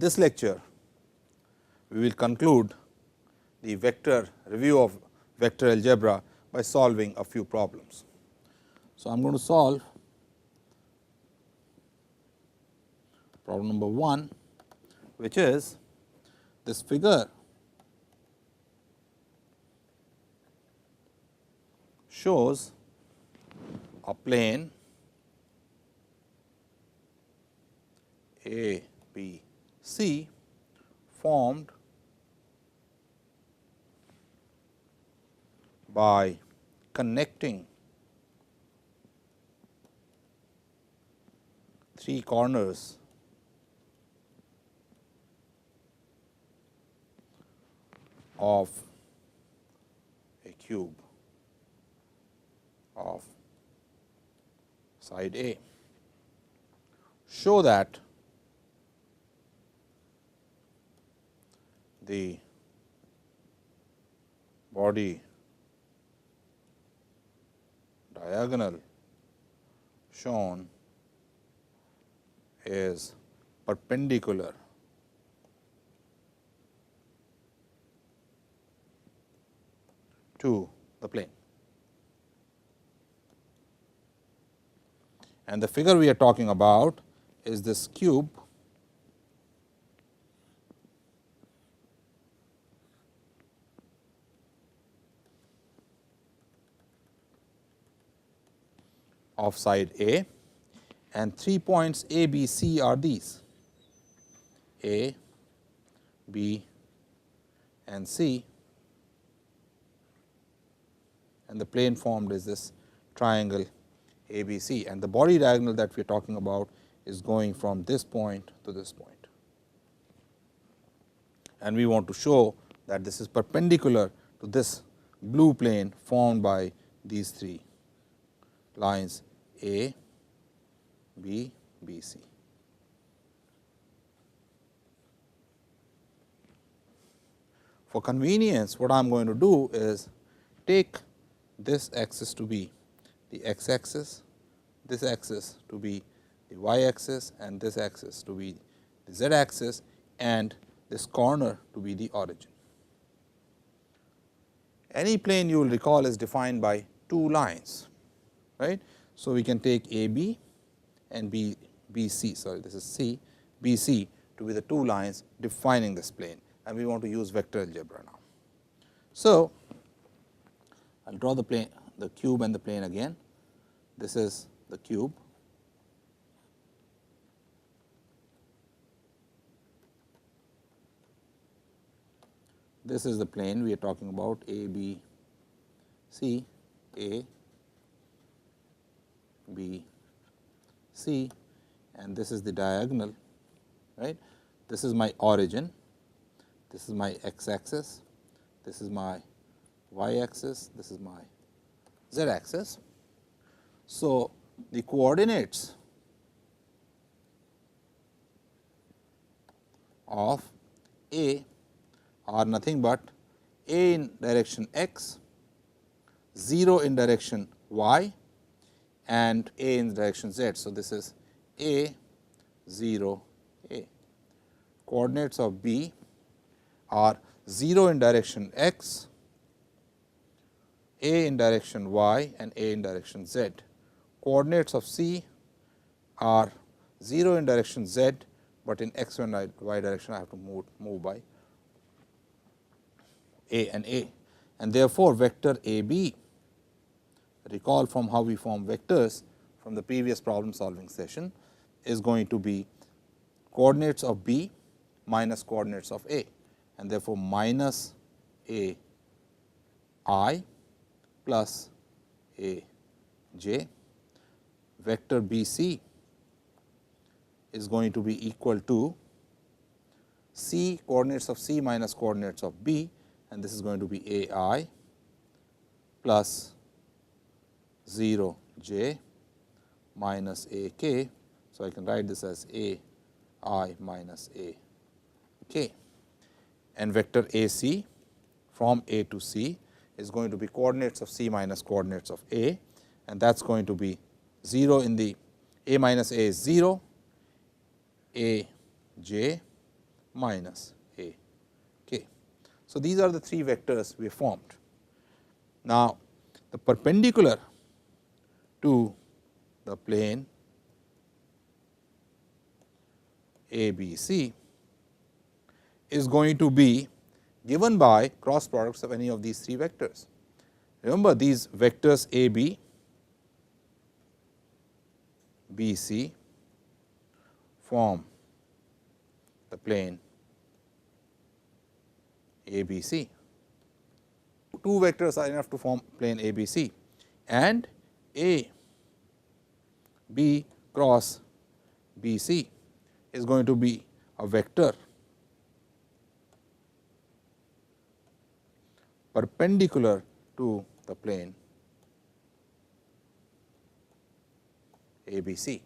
this lecture, we will conclude the vector review of vector algebra by solving a few problems. So, I am going to solve problem number 1, which is this figure shows a plane A, B, C formed by connecting three corners of a cube of side A. Show that the body diagonal shown is perpendicular to the plane. And the figure we are talking about is this cube of side A, and 3 points A, B, C are these A, B, and C, and the plane formed is this triangle ABC, and the body diagonal that we are talking about is going from this point to this point. And we want to show that this is perpendicular to this blue plane formed by these three lines A, B, B, C. For convenience, what I am going to do is take this axis to be the x axis, this axis to be the y axis, and this axis to be the z axis, and this corner to be the origin. Any plane you will recall is defined by two lines, right. So, we can take A B and B C, sorry, this is C, B C to be the two lines defining this plane, and we want to use vector algebra now. So, I will draw the plane, the cube and the plane again. This is the cube. This is the plane we are talking about, A, B, C, A, B, C, and this is the diagonal, right. This is my origin, this is my x axis, this is my y axis, this is my z axis. So, the coordinates of A are nothing but A in direction x, 0 in direction y, and A in direction z. So, this is A 0 A. Coordinates of B are 0 in direction x, A in direction y, and A in direction z. Coordinates of C are 0 in direction z, but in x and y direction I have to move by A and A, and therefore, vector A B, recall from how we form vectors from the previous problem solving session, is going to be coordinates of B minus coordinates of A, and therefore, minus A I plus A j. Vector B C is going to be equal to C, coordinates of C minus coordinates of B, and this is going to be A I plus 0 j minus A k. So, I can write this as A I minus A k, and vector A C from A to C is going to be coordinates of C minus coordinates of A, and that is going to be 0 in the A minus A is 0, A j minus a k. So, these are the three vectors we formed. Now, the perpendicular to the plane ABC is going to be given by cross products of any of these three vectors. Remember, these vectors AB, BC form the plane ABC. Two vectors are enough to form plane ABC, and A B cross BC is going to be a vector perpendicular to the plane ABC,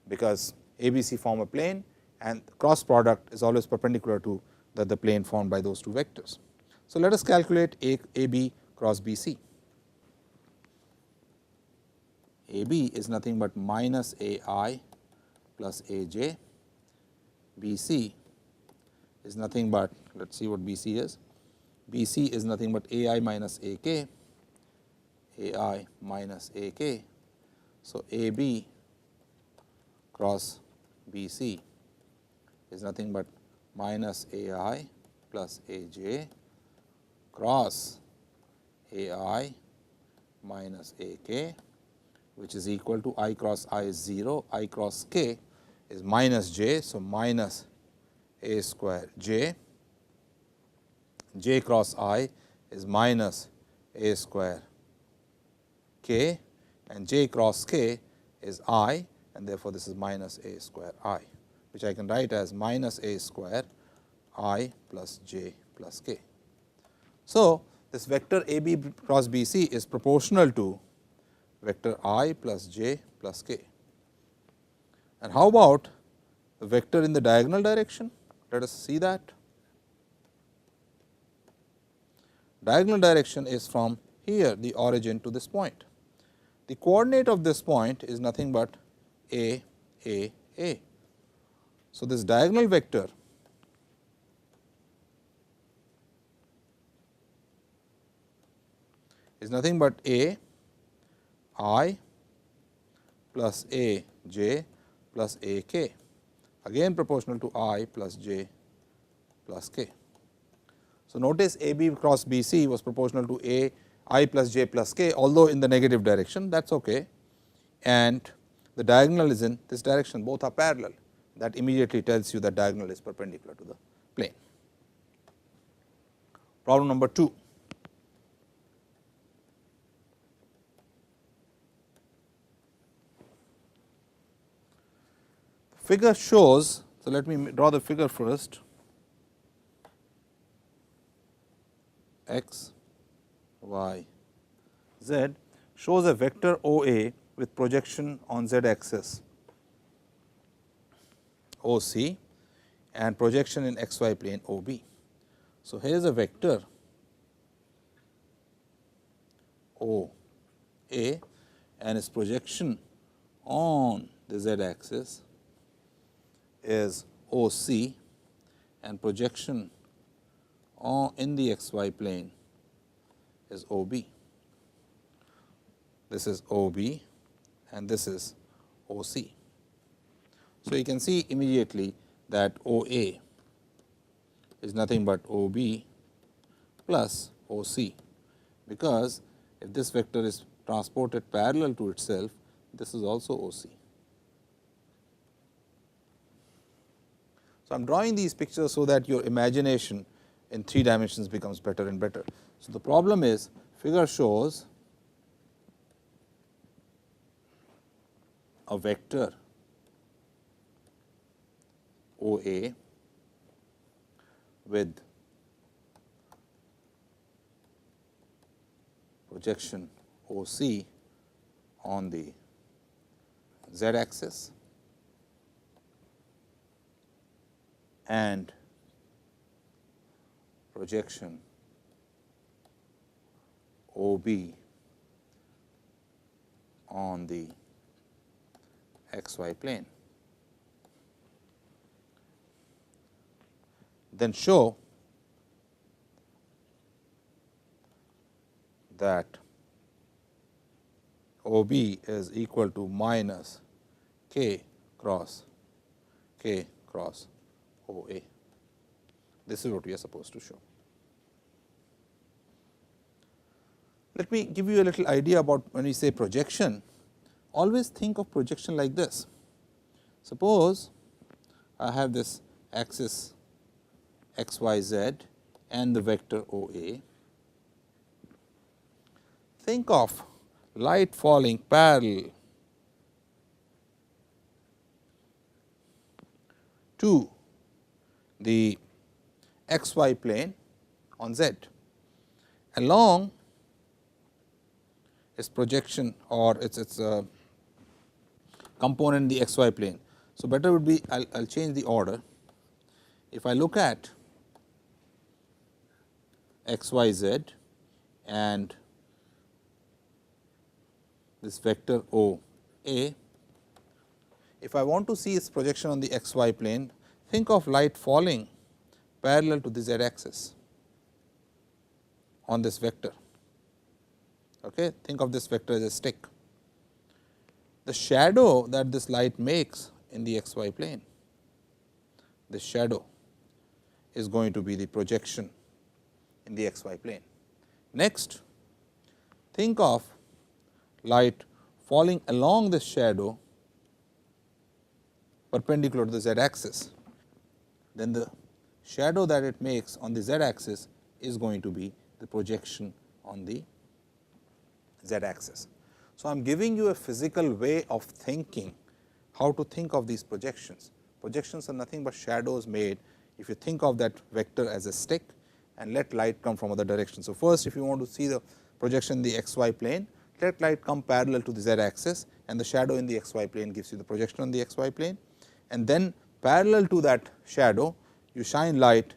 because ABC form a plane and cross product is always perpendicular to the plane formed by those two vectors. So, let us calculate AB cross BC. AB is nothing but minus AI plus AJ, BC is nothing but, let us see what BC is. BC is nothing but AI minus AK, AI minus AK. So, AB cross BC is nothing but minus AI plus AJ cross AI minus AK, which is equal to I cross I is 0, I cross K is minus J. So, minus A square J, J cross I is minus A square K, and J cross K is I, and therefore, this is minus A square I, which I can write as minus A square I plus J plus K. So, this vector AB cross BC is proportional to vector I plus J plus K. And how about the vector in the diagonal direction? Let us see that. Diagonal direction is from here, the origin, to this point. The coordinate of this point is nothing but A. So, this diagonal vector is nothing but A I plus A j plus A k, again proportional to I plus j plus k. So, notice A B cross B C was proportional to A I plus j plus k, although in the negative direction, that is okay, and the diagonal is in this direction, both are parallel. That immediately tells you that diagonal is perpendicular to the plane. Problem number 2. Figure shows, so let me draw the figure first. X, y, z shows a vector OA with projection on z axis OC and projection in xy plane OB. So, here is a vector OA and its projection on the z axis is OC and projection in the xy plane is OB. This is OB and this is OC. So, you can see immediately that OA is nothing but OB plus OC, because if this vector is transported parallel to itself, this is also OC. So, I am drawing these pictures so that your imagination in 3 dimensions becomes better and better. So, the problem is, figure shows a vector OA with projection OC on the z axis and projection OB on the xy plane. then show that OB is equal to minus k cross OA. This is what we are supposed to show. Let me give you a little idea about when we say projection. Always think of projection like this. Suppose I have this axis x y z and the vector OA. Think of light falling parallel to the x y plane on z along its projection or its component in the x y plane. So, better would be I will change the order. If I look at x y z and this vector O A, if I want to see its projection on the x y plane, think of light falling parallel to the z axis on this vector. Okay. Think of this vector as a stick. The shadow that this light makes in the x y plane, this shadow is going to be the projection in the x y plane. Next, think of light falling along this shadow perpendicular to the z axis, then the shadow that it makes on the z axis is going to be the projection on the z axis. So, I am giving you a physical way of thinking how to think of these projections. Projections are nothing but shadows made if you think of that vector as a stick and let light come from other directions. So, first if you want to see the projection in the x y plane, let light come parallel to the z axis and the shadow in the x y plane gives you the projection on the x y plane, and then parallel to that shadow you shine light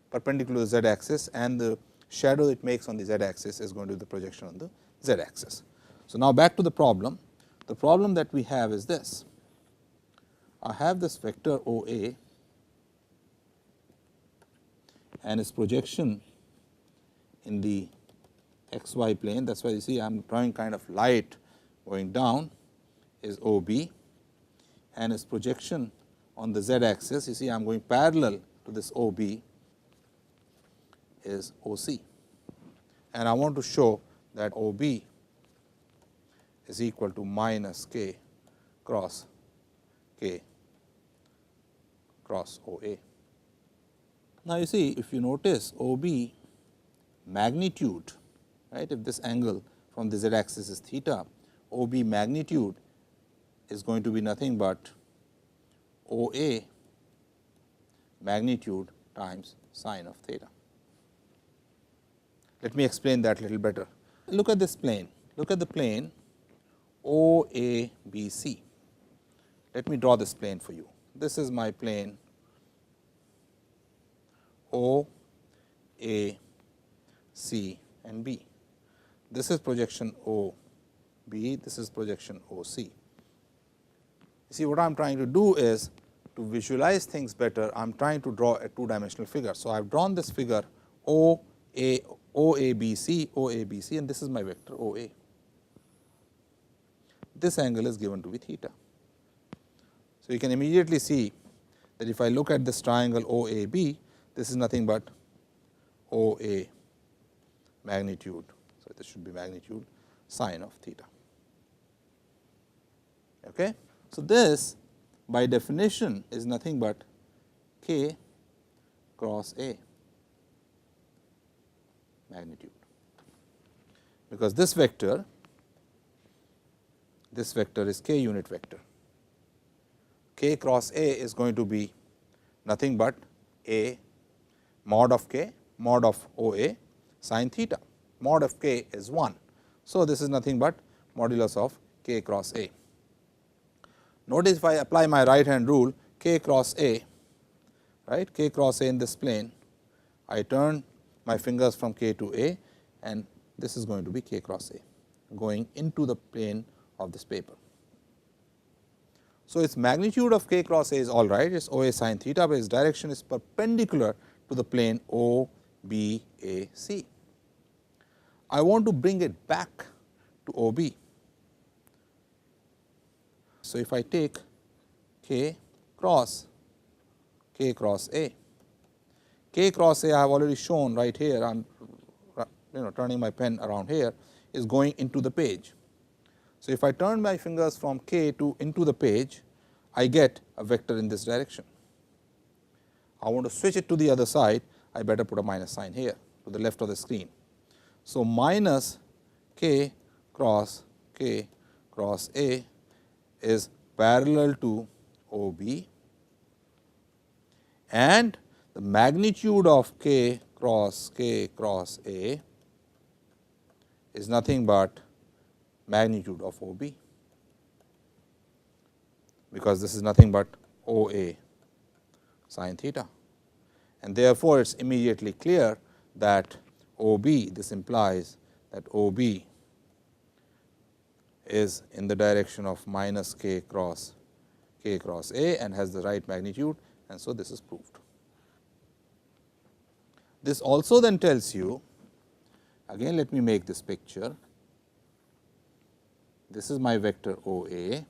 perpendicular to the z axis and the shadow it makes on the z axis is going to be the projection on the z axis. So, now back to the problem. The problem that we have is this. I have this vector OA and its projection in the x y plane. That is why you see I am drawing kind of light going down is OB, and its projection on the z axis, you see I am going parallel to this OB is OC, and I want to show that OB is equal to minus k cross OA. Now, you see if you notice OB magnitude, right, if this angle from the z axis is theta, OB magnitude is going to be nothing but OA magnitude times sine of theta. Let me explain that a little better. Look at this plane, look at the plane OABC. Let me draw this plane for you. This is my plane O, A, C and B. This is projection O B, this is projection O C. You see what I am trying to do is to visualize things better, I am trying to draw a two dimensional figure. So, I have drawn this figure OABC and this is my vector OA. This angle is given to be theta. So, you can immediately see that if I look at this triangle OAB, this is nothing but OA magnitude. So, this should be magnitude sine of theta. Okay. So, this by definition is nothing but k cross A magnitude, because this vector is k unit vector. K cross A is going to be nothing but A mod of k mod of OA sin theta. Mod of k is 1. So, this is nothing but modulus of k cross A. Notice if I apply my right hand rule, k cross A, right, k cross A in this plane, I turn my fingers from k to A and this is going to be k cross A going into the plane of this paper. So, its magnitude of k cross A is all right, it is OA sin theta, but its direction is perpendicular to the plane O, B, A, C. I want to bring it back to O, B. So, if I take K cross A, K cross A I have already shown right here, I am turning my pen around here, is going into the page. So, if I turn my fingers from K to into the page, I get a vector in this direction. I want to switch it to the other side, I better put a minus sign here to the left of the screen. So, minus K cross A is parallel to O, B, and the magnitude of K cross A is nothing but magnitude of O, B, because this is nothing but O, A sin theta, and therefore, it is immediately clear that O, B, this implies that O, B is in the direction of minus K cross A and has the right magnitude, and so this is proved. This also then tells you, again let me make this picture, this is my vector O, A,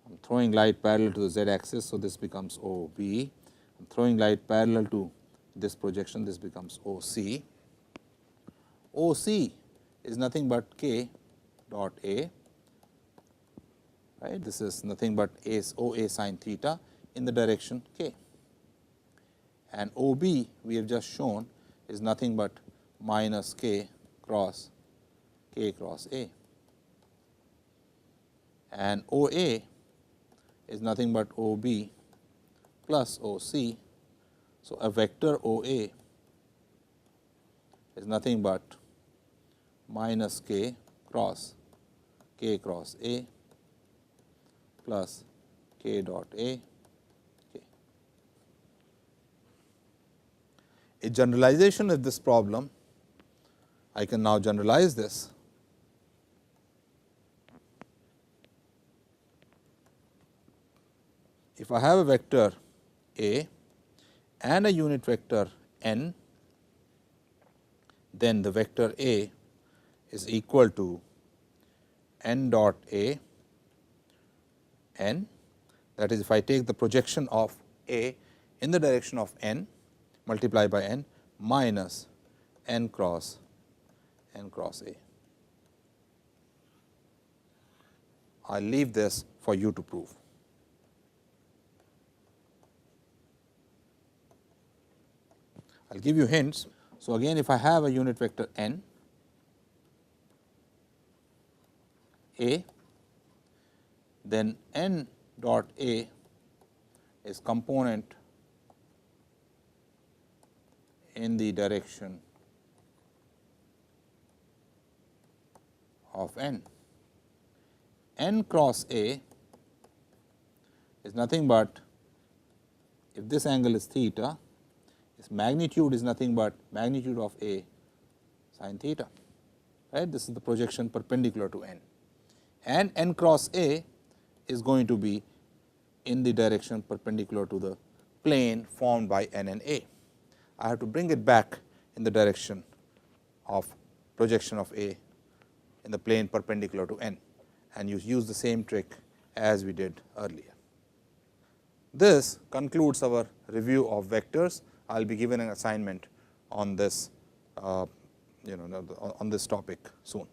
I am throwing light parallel to the z axis. So, this becomes O, B, I am throwing light parallel to this projection, this becomes O, C. O, C is nothing but K dot A, right. This is nothing but O, A sin theta in the direction K, and O, B we have just shown is nothing but minus K cross A, and O, A is nothing but O, B plus O, C. So, a vector O, A is nothing but minus K cross A plus K dot A. A generalization of this problem, I can now generalize this. If I have a vector A and a unit vector n, then the vector A is equal to n dot A n, that is, if I take the projection of A in the direction of n multiplied by n minus n cross A. I will leave this for you to prove. I will give you hints. So, again if I have a unit vector n A, then n dot A is component in the direction of n. N cross A is nothing but, if this angle is theta, its magnitude is nothing but magnitude of A sin theta, right. This is the projection perpendicular to n, and n cross A is going to be in the direction perpendicular to the plane formed by n and A. I have to bring it back in the direction of projection of A in the plane perpendicular to n, and you use the same trick as we did earlier. This concludes our review of vectors. I will be given an assignment on this on this topic soon.